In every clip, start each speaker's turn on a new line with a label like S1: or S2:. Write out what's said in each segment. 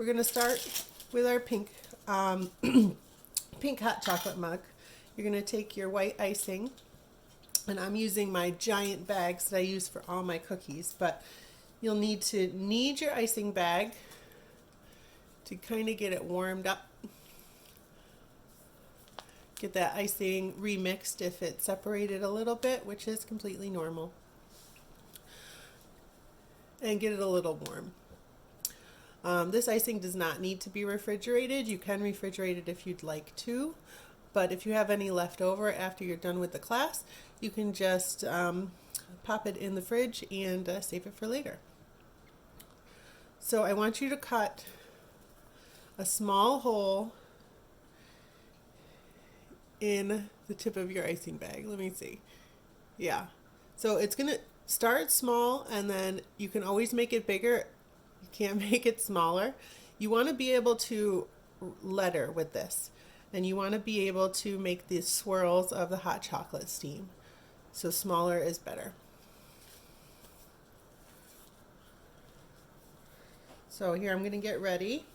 S1: we're going to start with our pink, pink hot chocolate mug. You're going to take your white icing, and I'm using my giant bags that I use for all my cookies, but you'll need to knead your icing bag to kind of get it warmed up. Get that icing remixed if it's separated a little bit, which is completely normal. And get it a little warm. This icing does not need to be refrigerated. You can refrigerate it if you'd like to, but if you have any left over after you're done with the class, you can just pop it in the fridge and save it for later. So I want you to cut a small hole in the tip of your icing bag. Let me see. Yeah. So it's going to start small, and then you can always make it bigger. You can't make it smaller. You want to be able to letter with this, and you want to be able to make the swirls of the hot chocolate steam. So smaller is better. So here I'm going to get ready,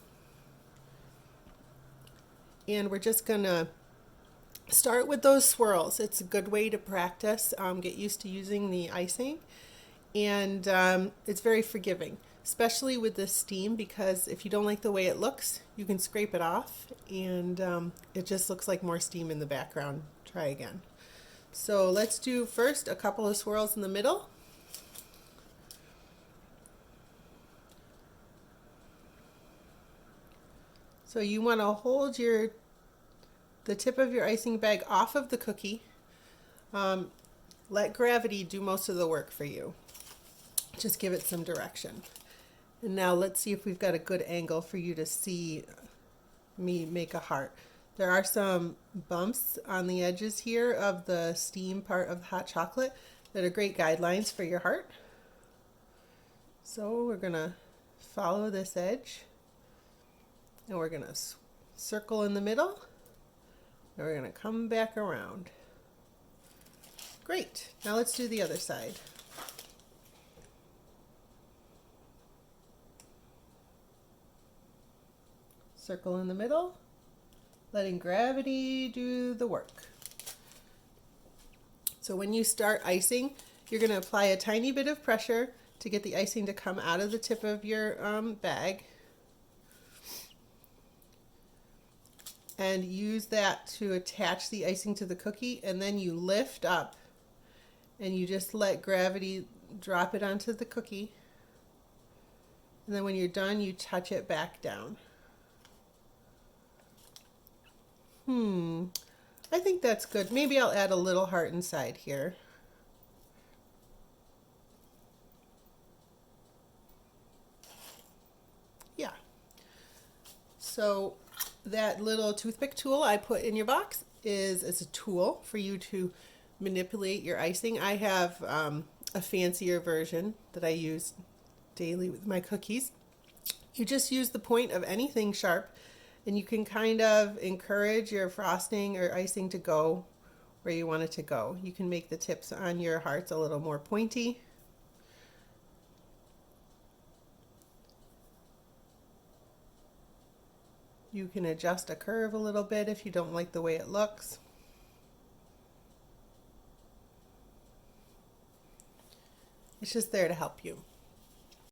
S1: and we're just going to start with those swirls. It's a good way to practice, get used to using the icing, and it's very forgiving, especially with this steam, because if you don't like the way it looks, you can scrape it off, and it just looks like more steam in the background. Try again. So let's do first a couple of swirls in the middle. So you want to hold the tip of your icing bag off of the cookie. Let gravity do most of the work for you. Just give it some direction. And now let's see if we've got a good angle for you to see me make a heart. There are some bumps on the edges here of the steam part of the hot chocolate that are great guidelines for your heart. So we're going to follow this edge, and we're going to circle in the middle. And we're going to come back around. Great. Now let's do the other side. Circle in the middle, letting gravity do the work. So when you start icing, you're going to apply a tiny bit of pressure to get the icing to come out of the tip of your bag. And use that to attach the icing to the cookie, and then you lift up and you just let gravity drop it onto the cookie, and then when you're done, you touch it back down. I think that's good. Maybe I'll add a little heart inside here. Yeah. So that little toothpick tool I put in your box is a tool for you to manipulate your icing. I have a fancier version that I use daily with my cookies. You just use the point of anything sharp, and you can kind of encourage your frosting or icing to go where you want it to go. You can make the tips on your hearts a little more pointy. You can adjust a curve a little bit if you don't like the way it looks. It's just there to help you.